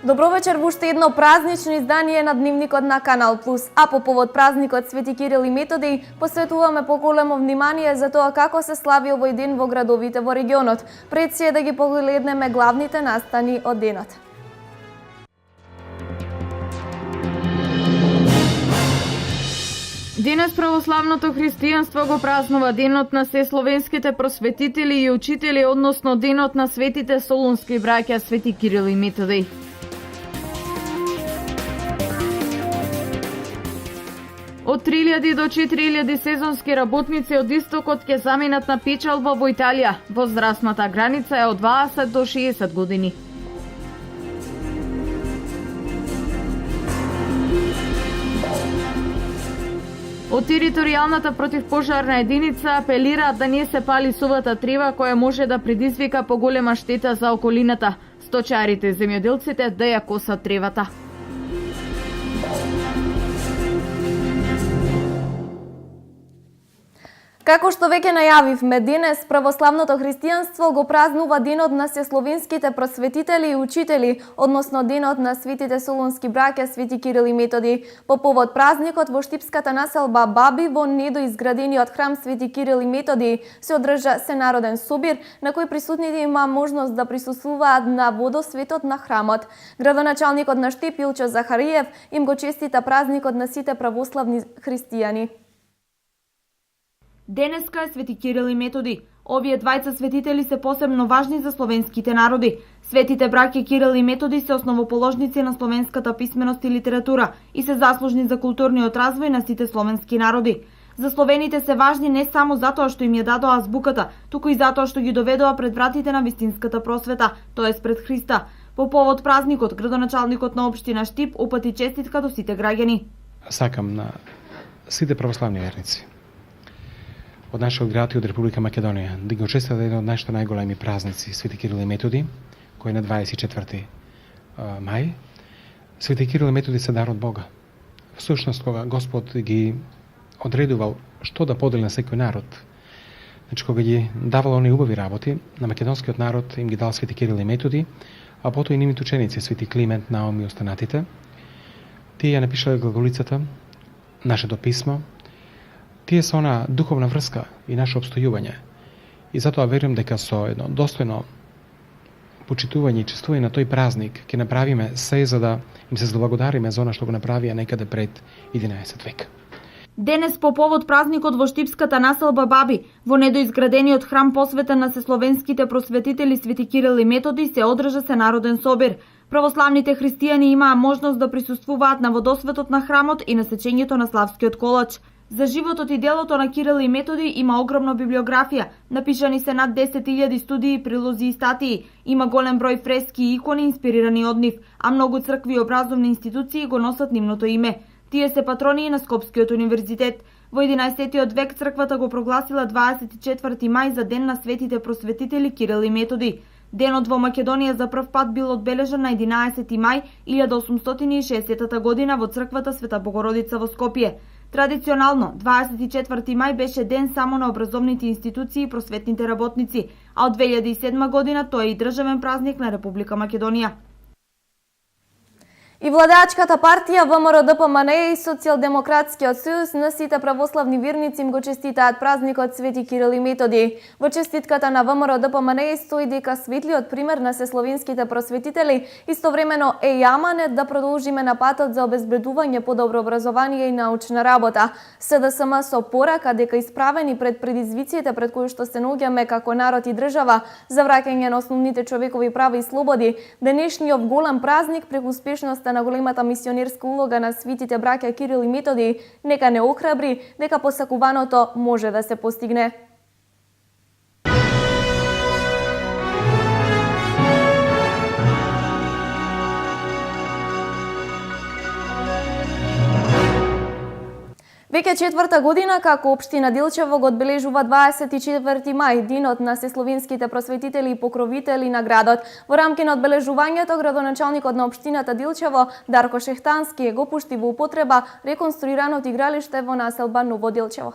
Добро вечер во уште едно празнично издание на Дневникот на Канал Плюс. А по повод празникот Свети Кирил и Методи, посветуваме поголемо внимание за тоа како се слави овој ден во градовите во регионот. Пред се да ги погледнеме главните настани од денот. Денес православното христијанство го празнува денот на се словенските просветители и учители, односно денот на светите солунски браќа Свети Кирил и Методи. Од 3000 до 4000 сезонски работници од истокот ќе заминат на печалба во Италија. Возрастната граница е од 20 до 60 години. Од територијалната противпожарна единица апелираат да не се пали сувата трева која може да предизвика поголема штета за околината. Сточарите и земјоделците да ја косат тревата. Како што веќе најавивме, денес православното христијанство го празнува денот на сесловенските просветители и учители, односно денот на светите солунски браќа Свети Кирил и Методи. По повод празникот во штипската населба Баби во недоизградениот храм Свети Кирил и Методи се одржа сенароден собир на кој присутните има можност да присуствуваат на водосветот на храмот. Градоначалникот на Штип Илчо Захариев им го честита празникот на сите православни христијани. Денеска е Свети Кирил и Методи. Овие двајца светители се посебно важни за словенските народи. Светите браќа Кирил и Методи се основоположници на словенската писменост и литература и се заслужни за културниот развој на сите словенски народи. За словените се важни не само затоа што им ја дадоа азбуката, туку и затоа што ги доведоа пред вратите на вистинската просвета, тоест пред Христа. По повод празникот, градоначалникот на општина Штип упати честитка до сите граѓани. Сакам на сите православни верници од нашиот град и од Република Македонија да го честитат еден од нашите најголеми празници Свети Кирил и Методи, кој е на 24 мај. Свети Кирил и Методи се дар од Бога. Всушност, кога Господ ги одредувал што да подели на секој народ, значи кога ги давал оние убави работи, на македонскиот народ им ги дал Свети Кирил и Методи, а потоа и нивните ученици Свети Климент, Наум и останатите. Тие ја напишале глаголицата, нашето писмо. Тие се она духовна врска и наше обстојување. И затоа верувам дека со едно достојно почитување и чествување на тој празник ќе направиме се за да им се заблагодариме за она што го направија некаде пред 11 век. Денес по повод празникот во штипската населба Баби, во недоизградениот храм посветен на сесловенските просветители Свети Кирил и Методи се одржа сенароден собир. Православните христијани имаа можност да присуствуваат на водосветот на храмот и на сечењето на славскиот колач. За животот и делото на Кирил и Методи има огромна библиографија, напишани се над 10.000 студии, прилози и статии, има голем број фрески и икони инспирирани од нив, а многу цркви и образовни институции го носат нивното име. Тие се патрони на Скопскиот универзитет. Во 11 век црквата го прогласила 24 мај за ден на светите просветители Кирил и Методи. Денот во Македонија за прв пат бил одбележан на 11 мај 1860 година во црквата Света Богородица во Скопје. Традиционално, 24 мај беше ден само на образовните институции и просветните работници, а од 2007 година тој е и државен празник на Република Македонија. И владеачката партија ВМРО-ДПМН и Социјалдемократскиот сојуз на сите православни верници им го честитаат празникот Свети Кирил и Методи. Во честитката на ВМРО-ДПМН стои дека светлиот пример на сесловенските просветители истовремено е јаманет да продолжиме на патот за обезбедување подобро образование и научна работа. СДСМ со порака дека исправени пред предизвиците пред кои што се наоѓаме како народ и држава за враќање на основните човекови права и слободи, денешниот голем празник преку успешност на големата мисионерска улога на светите браќа Кирил и Методи нека не охрабри дека посакуваното може да се постигне. Веќе четврта година како општина Делчево го одбележува 24 мај, денот на сесловенските просветители и покровители на градот. Во рамки на одбележувањето, градоначалникот на општината Делчево Дарко Шехтански го пушти во употреба реконструираното игралиште во населба Ново Делчево.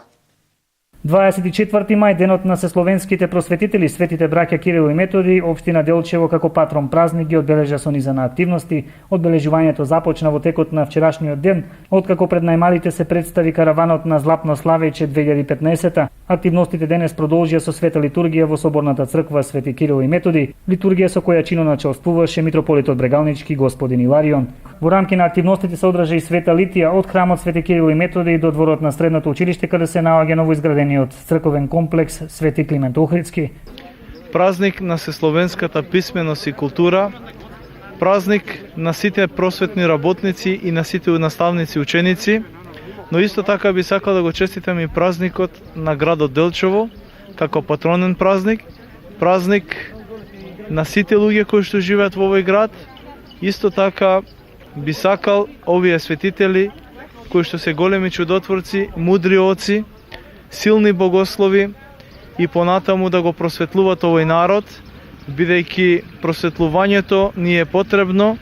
24 мај, денот на сесловенските просветители, светите браќа Кирил и Методи, општина Делчево како патрон празник ги одбележа со низа на активности. Одбележувањето започна во текот на вчерашниот ден, откако пред најмалите се представи караванот на Злапно славејче 2015. Активностите денес продолжија со света литургија во соборната црква Свети Кирил и Методи, литургија со која чиноначелствуваше митрополитот Брегалнички господин Иларион. Во рамки на активностите се одржа и света литија од храмот Свети Кирил и Методи до дворот на средното училиште каде се наоѓа новоизградениот црковен комплекс Свети Климент Охридски. Празник на сесловенската писменост и култура, празник на сите просветни работници и на сите наставници и ученици, но исто така би сакал да го честитам и празникот на градот Делчево како патронен празник, празник на сите луѓе кои што живеат во овој град. Исто така би сакал овие светители кои што се големи чудотворци, мудри оци, силни богослови и понатаму да го просветлуват овој народ, бидејќи просветлувањето ни е потребно,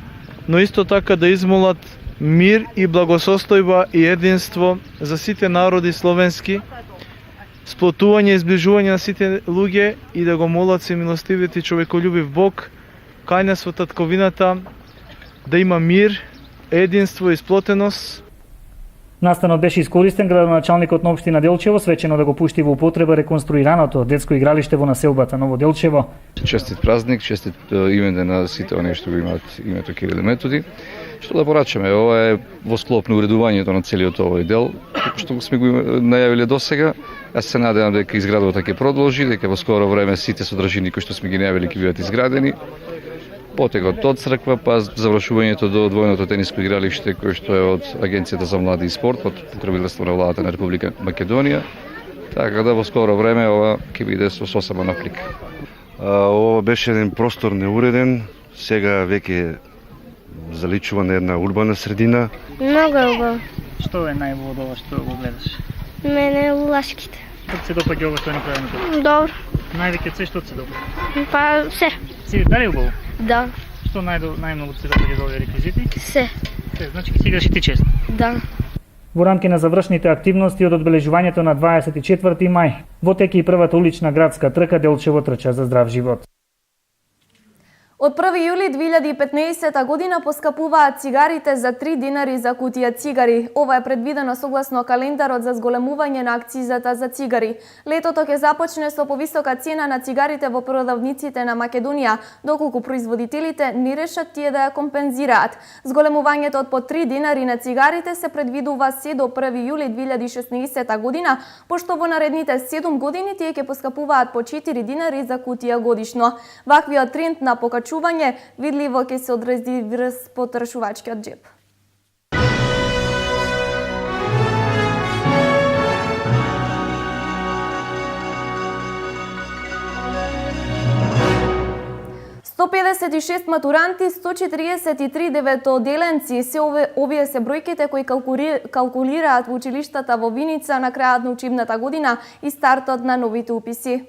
но исто така да измолат мир и благосостојба и единство за сите народи словенски, сплотување и зближување на сите луѓе и да го молат се милостивиот и човеколюбив Бог, кај нас во татковината да има мир, единство и сплотеност. Настанот беше искористен градоначалникот на општина Делчево свечено да го пушти во употреба реконструираното детско игралиште во населбата Ново Делчево. Честит празник, честит именде на сите оние што го имаат името Кирил и Методи. Што да порачаме, ова е во склоп на уредувањето на целиот овој дел, што сме го најавиле досега. Јас се надевам дека изградбата ќе продолжи, дека во скоро време сите содржини кои што сме ги најавиле ќе бидат изградени. Потекот од црква, па завршувањето до двојното тениско игралиште кој што е од Агенцијата за млади и спорт, под покровителство на владата на Република Македонија. Така да во скоро време ова ќе биде со сосема на плик. Ова беше еден простор неуреден, сега веќе заличува на една урбана средина. Много е убаво. Што е најубаво од ова што го гледаш? Мене улашките. Што се допаѓа ова што ни правиме? Добро. Највеќе се што се допаѓа? Па се. Си дали е убаво? Да. Што најмногу се допаѓа за овие реквизити? Се. Значи ќе си играш и ти чест. Да. Во рамки на завршните активности од одбележувањето на 24 мај, во тек и првата улична градска трка Делчево трча за здрав живот. Од 1 јули 2015 година поскапуваат цигарите за 3 динари за кутија цигари. Ова е предвидено согласно календарот за зголемување на акцизата за цигари. Летото ќе започне со повисока цена на цигарите во продавниците на Македонија, доколку производителите не решат тие да ја компензираат. Зголемувањето од по 3 динари на цигарите се предвидува се до 1 јули 2016 година, пошто во наредните 7 години тие ќе поскапуваат по 4 динари за кутија годишно. Ваквиот тренд на покачување видливо ќе се одрази врз потрошувачкиот џеб. ...156 матуранти, 143 деветоделенци, се овие се бројките кои калкулираат во училиштата во Виница на крајот на учебната година и стартот на новите уписи.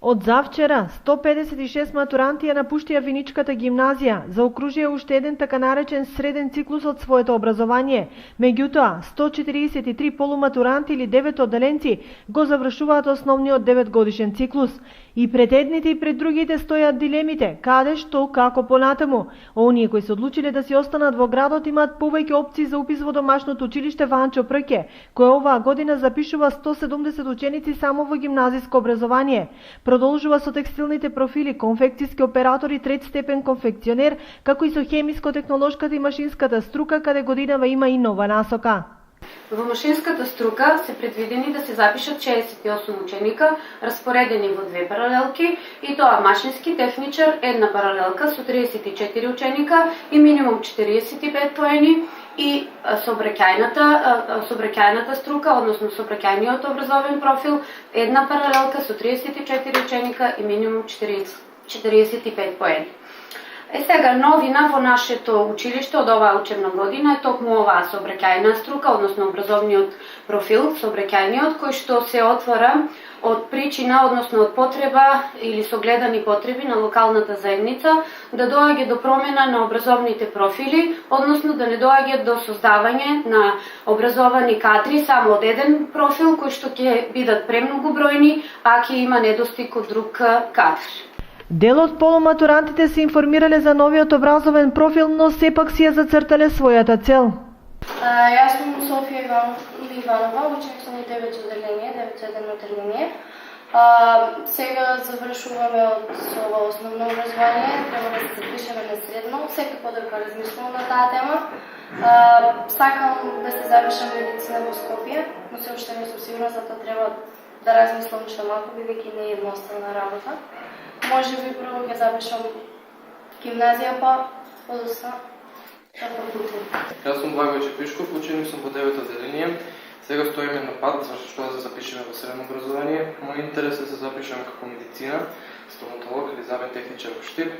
Од завчера, 156 матуранти ја напуштија Виничката гимназија, заокружија уште еден така наречен среден циклус од своето образование. Меѓутоа, 143 полуматуранти или деветоделенци го завршуваат основниот 9-годишен циклус. И пред едните и пред другите стојат дилемите, каде, што, како понатаму. Оние кои се одлучиле да си останат во градот имаат повеќе опции за упис во домашното училиште Ванчо Прке, кое оваа година запишува 170 ученици само во гимназиско образование. Продолжува со текстилните профили, конфекцијски оператори, трет степен конфекционер, како и со хемиско-технолошката и машинската струка, каде годинава има и нова насока. Во машинската струка се предвидени да се запишат 68 ученика, распоредени во две паралелки, и тоа машински техничар, една паралелка со 34 ученика и минимум 45 поени, и сообраќајната струка, односно сообраќајниот образовен профил, една паралелка со 34 ученика и минимум 45 поени. Сега новина во нашето училиште од оваа учебна година е токму оваа сообраќајна струка, односно образовниот профил сообраќајниот, кој што се отвора од причина, односно од потреба или согледани потреби на локалната заедница да доаѓа до промена на образовните профили, односно да не доаѓа до создавање на образовани кадри само од еден профил кој што ќе бидат премногу бројни, а ќе има недостиг од друг кадар. Дел од полуматурантите се информирале за новиот образовен профил, но сепак си ја зацртале својата цел. Јас сум Софија Иванова, ученик сум и 9 одделение, 9-1 одделение. Сега завршуваме од ова основно образование, треба да се запишеме на средно, секако дека размислувам на таа тема. Сакам да се запишам медицина во Скопје, но се уште не сум сигурна, затоа треба да размислам уште малку, бидејќи не е едноставна работа. Може би прво ќе запишам гимназија, па подоцна факултет. Јас сум Благојче Пишков, ученик сум во 9 одделение. Сега стоиме на пат за што да се запишеме во средно образование. Мој интерес е да се запишам како медицина, стоматолог или забен техничар во Штип.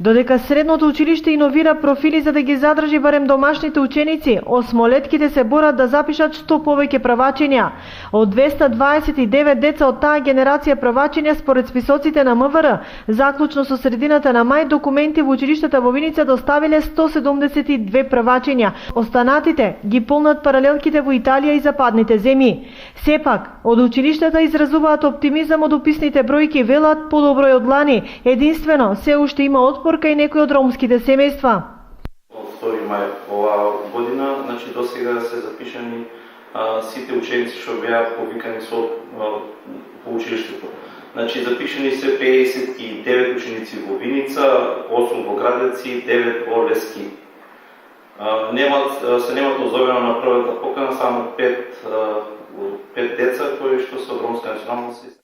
Додека средното училиште иновира профили за да ги задржи барем домашните ученици, осмолетките се борат да запишат што повеќе правачења. Од 229 деца од таа генерација правачења според списоците на МВР, заклучно со средината на мај, документи во училиштата во Виница доставиле 172 правачења. Останатите ги полнат паралелките во Италија и западните земји. Сепак, од училиштата изразуваат оптимизам од уписните бројки, велат подоброј од лани. Единствено, се уште има отпор кај некои од ромските семејства. Од 2 мај оваа година, значи досега се запишани сите ученици што беа повикани по училиштето. Значи запишани се 59 ученици во Виница, 8 во Градеци, 9 во Лески. Немат озовено на првата покана само 5 деца кои што се од ромска националност.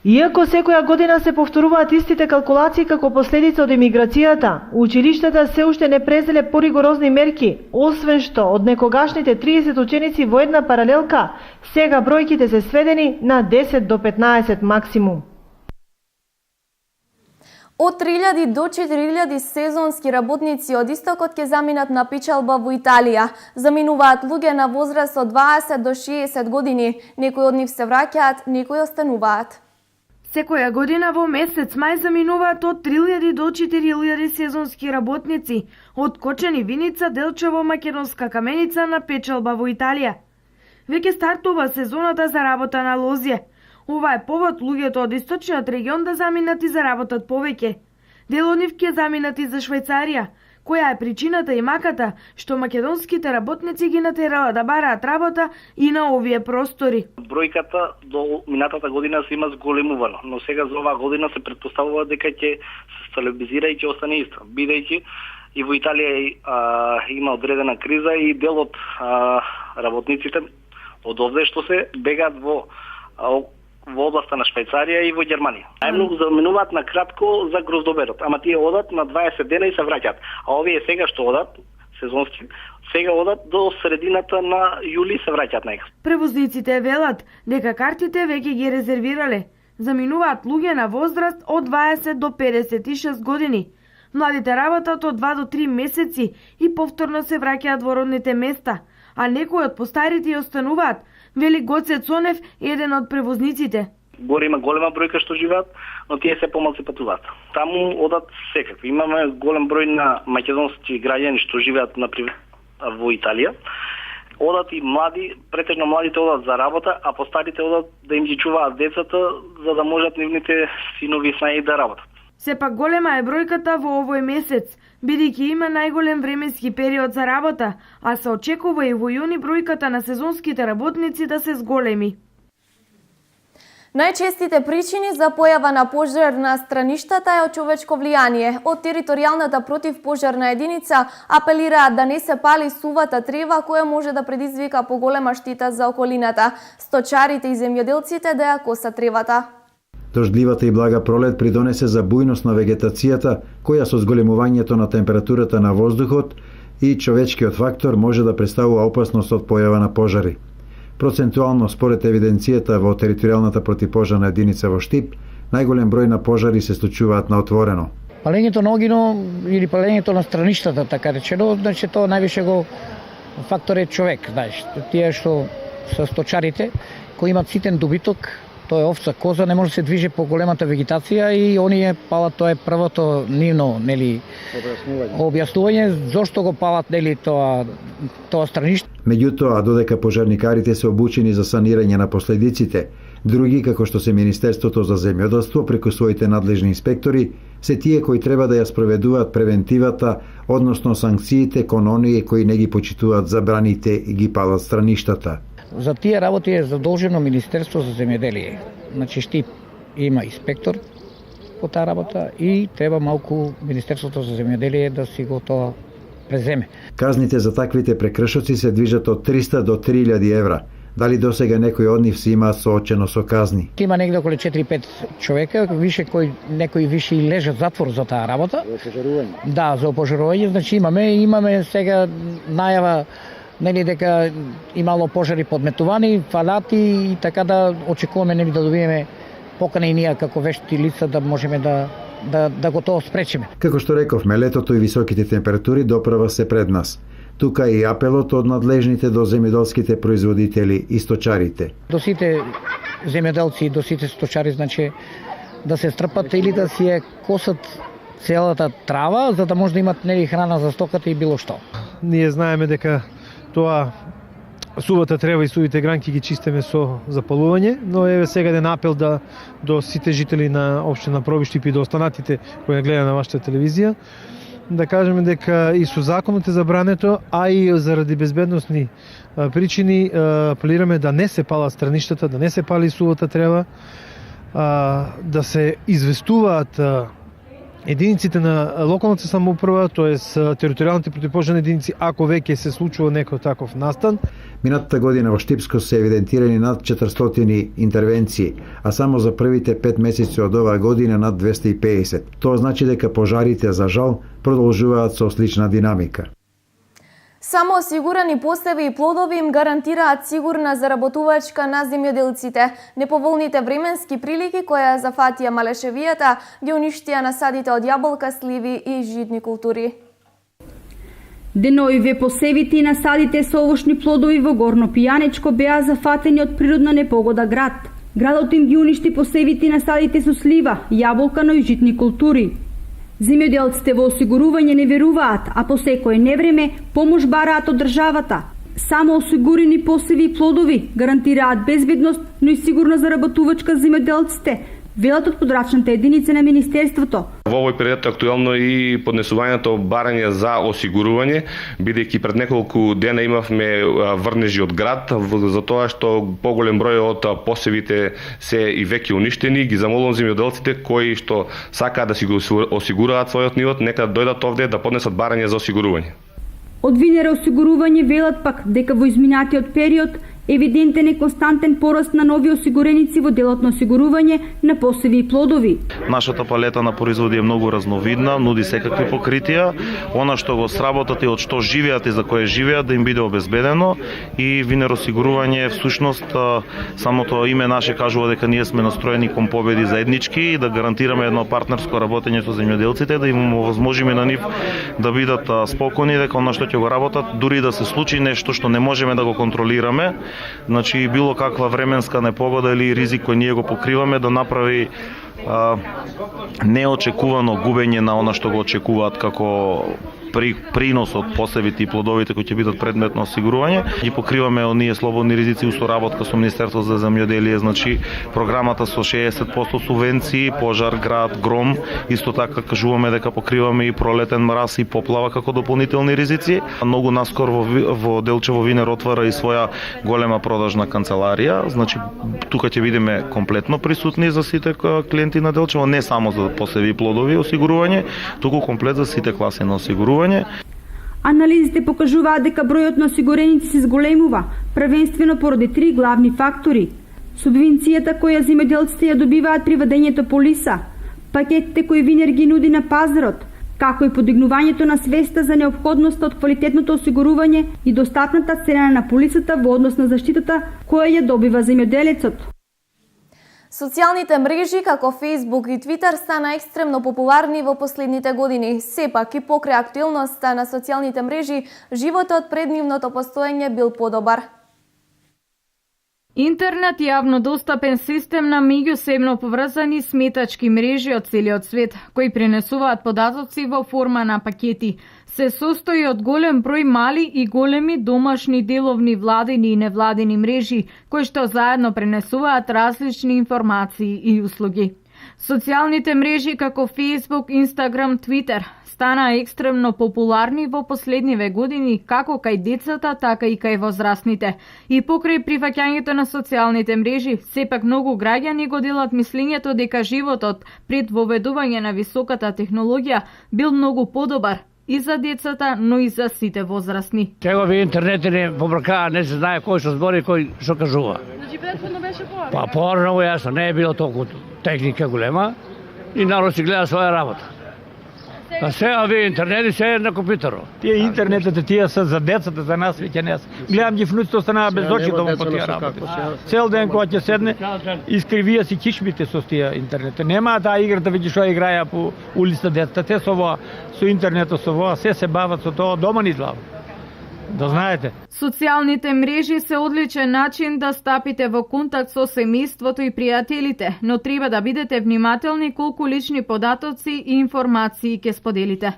Иако секоја година се повторуваат истите калкулации како последица од емиграцијата, училиштата се уште не презеле поригорозни мерки, освен што од некогашните 30 ученици во една паралелка, сега бројките се сведени на 10 до 15 максимум. Од 3000 до 4000 сезонски работници од истокот ќе заминат на печалба во Италија. Заминуваат луѓе на возраст од 20 до 60 години. Некои од нив се враќаат, некои остануваат. Секоја година во месец мај заминуваат од 3000 до 4000 сезонски работници од Кочани, Виница, Делчево, Македонска Каменица на печалба во Италија. Веќе стартува сезоната за работа на лозје. Ова е повод луѓето од источниот регион да заминат и заработат повеќе. Дел од нив ќе заминат и за Швајцарија. Која е причината и маката што македонските работници ги натерала да бараат работа и на овие простори? Бројката до минатата година се има зголемувано, но сега за оваа година се претпоставува дека ќе се стабилизира и ќе остане иста, бидејќи и во Италија има одредена криза и дел од работниците од овде што се бегаат во областа на Швајцарија и во Германија. Најмногу заминуваат на кратко за гроздоберот, ама тие одат на 20 дена и се враќаат. А овие сега што одат, сезонски, сега одат до средината на јули се враќаат најкасно. Превозниците велат дека картите веќе ги резервирале. Заминуваат луѓе на возраст од 20 до 56 години. Младите работат од 2 до 3 месеци и повторно се враќаат во родните места, а некои од постарите и остануваат, вели Гоце Цонев, еден од превозниците. Горе има голема бројка што живеат, но тие се помалку патуваат. Таму одат секакви. Имаме голем број на македонски граѓани што живеат например во Италија. Одат и млади, претежно младите одат за работа, а постарите одат да им ги чуваат децата за да можат нивните синови и снаи да работат. Сепак голема е бројката во овој месец, бидејќи има најголем временски период за работа, а се очекува и во јуни бројката на сезонските работници да се зголеми. Најчестите причини за појава на пожар на страништата е од човечко влијание. Од територијалната противпожарна единица апелираат да не се пали сувата трева која може да предизвика поголема штета за околината. Сточарите и земјоделците да ја косат тревата. Дождливата и блага пролет придонесе за бујност на вегетацијата, која со зголемувањето на температурата на воздухот и човечкиот фактор може да представува опасност од појава на пожари. Процентуално, според евиденцијата во територијалната противпожарна единица во Штип, најголем број на пожари се случуваат на отворено. Палењето на огино или палењето на страништата, така речено, значи тоа највише го фактор е човек, знаеш. Тие што со сточарите кои имаат ситен добиток, тоа е овца, коза, не може да се движи по големата вегетација и оние палат, тоа е првото нивно, нели, објаснување зошто го палат, нели, тоа страниште. Меѓутоа, додека пожарникарите се обучени за санирање на последиците, други, како што се Министерството за земјоделство преку своите надлежни инспектори, се тие кои треба да ја спроведуваат превентивата, односно санкциите кон оние кои не ги почитуваат забраните и ги палат страништата. За тие работи е задолжено Министерство за земјоделие. Значи ще има инспектор по таа работа и треба малку Министерството за земјоделие да си го тоа преземе. Казните за таквите прекршоци се движат од 300 до 3000 евра. Дали досега некои од нив се имаат соочено со казни? Има негде околу 4-5 човека, више некои више и лежат затвор за таа работа. За опожарување? Да, за опожарување. Значи имаме сега најава, нели, дека имало пожари подметувани, фалати и така да очекуваме, нели, да добиеме покана и ние како вешти лица да можеме да го тоа спречиме. Како што рековме, летото и високите температури доправа се пред нас. Тука и апелот од надлежните до земјоделските производители и сточарите. До сите земјоделци и до сите сточари, значи, да се стрпат или да си ја косат целата трава, за да може да имат, нели, храна за стоката и било што. Ние знаеме дека тоа сувата трева и сувите гранки ги чистиме со запалување, но еве сега еден апел до сите жители на општина Пробиштип и до останатите кои гледаат на вашата телевизија, да кажеме дека и со законот е забрането, а и заради безбедносни причини апелираме да не се палат страништата, да не се пали сувата трева, да се известуваат единиците на локалната самоуправа, тоест територијалните противопожарни единици, ако веќе се случува некој таков настан. Минатата година во Штипско се евидентирани над 400 интервенции, а само за првите 5 месеци од оваа година над 250. Тоа значи дека пожарите, за жал, продолжуваат со слична динамика. Само осигурани посеви и плодови им гарантираат сигурна заработувачка на земјоделците. Неповолните временски прилики која зафатија малешевијата ги уништија насадите од јаболка, сливи и житни култури. Деновиве посевите и насадите со овошни плодови во Горно Пијанечко беа зафатени од природна непогода град. Градот им ги уништи посевите и насадите со слива, јаболка, но и житни култури. Земјоделците во осигурување не веруваат, а по секое невреме помош бараат од државата. Само осигурени посеви и плодови гарантираат безбедност, но и сигурна заработувачка земјоделците, велат од подрачната единица на Министерството. Во овој период е актуелно и поднесувањето барање за осигурување, бидејќи пред неколку дена имавме врнежи од град, за тоа што поголем број од посевите се и веќе уништени. Ги замолувам земјоделците кои што сакаат да си го осигураат својот нивот, нека дојдат овде да поднесат барање за осигурување. Од Винера осигурување велат пак дека во изминатиот период евидентен е константен пораст на нови осигуреници во делот на осигурување на посеви и плодови. Нашата палета на производи е многу разновидна, нуди секакви покритија. Она што го сработат и од што живеат и за кое живеат да им биде обезбедено, и Винер осигурување всушност самото име наше кажува дека ние сме настроени кон победи заеднички и да гарантираме едно партнерско работење со земјоделците, да им овозможиме на нив да бидат спокојни дека она што ќе го работат, дури да се случи нешто што не можеме да го контролираме, значи било каква временска непогода или ризик кој ние го покриваме да направи неочекувано губење на она што го очекуваат како принос од посевите и плодовите кои ќе бидат предмет на осигурување. Ги покриваме оние слободни ризици у соработка со Министерството за земјоделие, значи програмата со 60% субвенции, пожар, град, гром, исто така кажуваме дека покриваме и пролетен мраз и поплава како дополнителни ризици. Многу наскоро во Делчево Винер отвара и своја голема продажна канцеларија, значи тука ќе бидеме комплетно присутни за сите клиенти на Делчево, не само за посеви и плодови осигурување, туку комплет за сите класи на осигурување. Анализите покажуваат дека бројот на осигуреници се зголемува, првенствено поради 3 главни фактори: субвенцијата која земјоделците ја добиваат при вадењето полиса, пакетите кои Винер ги нуди на пазарот, како и подигнувањето на свеста за неопходноста од квалитетното осигурување и достапната цена на полисата во однос на заштитата која ја добива земјоделецот. Социјалните мрежи како Facebook и Twitter стана екстремно популарни во последните години. Сепак и покрај актуелноста на социјалните мрежи, животот пред нивното постоење бил подобар. Интернет е јавно достапен систем на меѓусебно поврзани сметачки мрежи од целиот свет, кои пренесуваат податоци во форма на пакети. Се состои од голем број мали и големи домашни деловни владини и невладини мрежи, кои што заедно пренесуваат различни информации и услуги. Социјалните мрежи како Facebook, Instagram, Twitter стана екстремно популарни во последниве години како кај децата, така и кај возрастните. И покрај прифаќањето на социјалните мрежи, сепак многу граѓани го делат мислењето дека животот пред воведување на високата технологија бил многу подобар и за децата, но и за сите возрастни. Сега ви интернет не побркаа, не се знае кој што збори, кој што кажува. Значи претходно беше поарно? Па поарно јасно, не е било толку техника голема и народ си гледа своја работа. А сега ви интернет и се е на компјутерот. Тие интернетите тие се за децата, за нас веќе не се. Гледам ги внуците останаа без очи дома по тие работи. Цел ден кога ќе седне, искривија си кишмите со тие интернет. Нема таа играта веќе што играја по улица децата, те со ова, со интернетот со ова, се бават со тоа, дома ни излава. Да знаете. Социјалните мрежи се одличен начин да стапите во контакт со семејството и пријателите, но треба да бидете внимателни колку лични податоци и информации ќе споделите.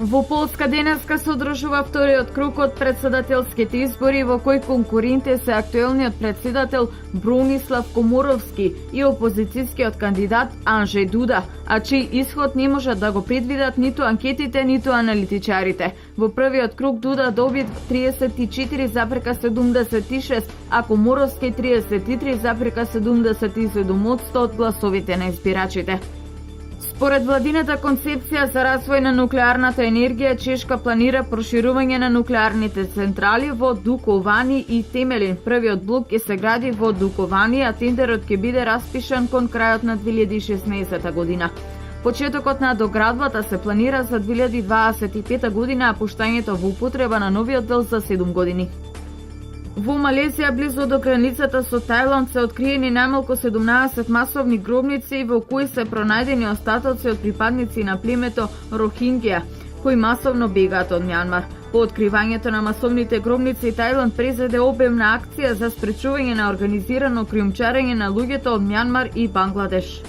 Во Полска денеска се одржува вториот круг од председателските избори во кој конкуренти се актуелниот председател Бронислав Коморовски и опозицијскиот кандидат Анжеј Дуда, а чиј исход не можат да го предвидат ниту анкетите, ниту аналитичарите. Во првиот круг Дуда доби 34,76, а Коморовски 33,77% од гласовите на избирачите. Според владината концепција за развој на нуклеарната енергија, Чешка планира проширување на нуклеарните централи во Дуковани и Темелин. Првиот блок ќе се гради во Дуковани, а тендерот ќе биде распишан кон крајот на 2016 година. Почетокот на доградбата се планира за 2025 година, а пуштањето во употреба на новиот дел за 7 години. Во Малезија, близу до границата со Тајланд, се откриени најмалку 17 масовни гробници во кои се пронајдени остатоци од припадници на племето Рохингја, кои масовно бегаат од Мјанмар. По откривањето на масовните гробници, Тајланд презеде обемна акција за спречување на организирано криумчарење на луѓето од Мјанмар и Бангладеш.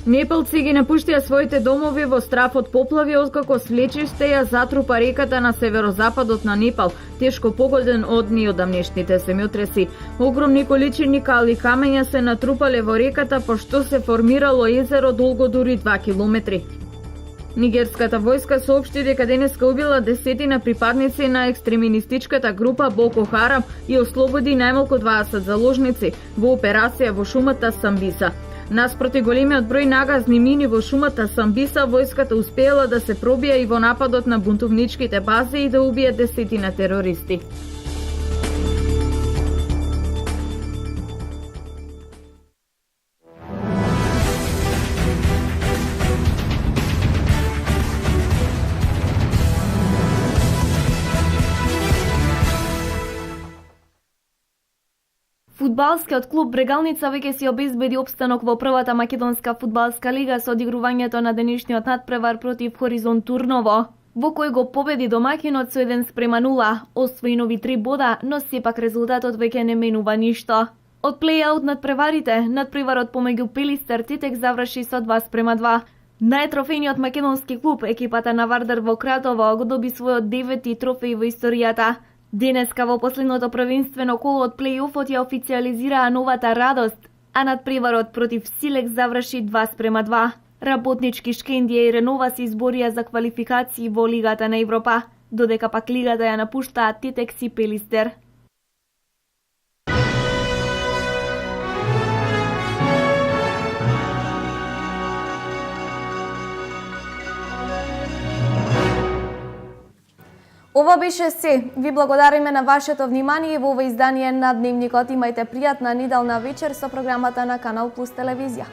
Непалци ги напуштија своите домови во страф од поплави, откако свлечиште ја затрупа реката на северозападот на Непал, тешко погоден од неодамнешните земјотреси. Огромни количини кали камења се натрупале во реката, пошто се формирало езеро долго дури 2 километри. Нигерската војска соопшти дека денеска убила десетина припадници на екстремистичката група Боко Харам и ослободи најмалку 20 заложници во операција во шумата Самбиса. Наспроти големиот број нагазни мини во шумата Самбиса, војската успеела да се пробија и во нападот на бунтовничките бази и да убие десетина терористи. Фудбалскиот клуб Брегалница веќе си обезбеди опстанок во првата македонска фудбалска лига со одигрувањето на денешниот надпревар против Хоризонт Турново, во кој го победи домакинот со 1:0, освои нови 3 бода, но сепак резултатот веќе не менува ништо. Од плей-аут надпреварите, надпреварот помеѓу Пелистер Титек заврши со 2:2. Најтрофејниот македонски клуб, екипата на Вардар во Кратово, го доби својот 9-ти трофеј во историјата. Денеска во последното првенствено коло од плей-офот ја официализираа новата радост, а надпреварот против Силек заврши 2:2. Работнички Шкендија и Ренова се изборија за квалификации во Лигата на Европа, додека пак лигата ја напуштаат Титекс и Пелистер. Ова беше се. Ви благодариме на вашето внимание во ова издание на Дневникот. Имајте пријатна неделна вечер со програмата на Канал Плюс телевизија.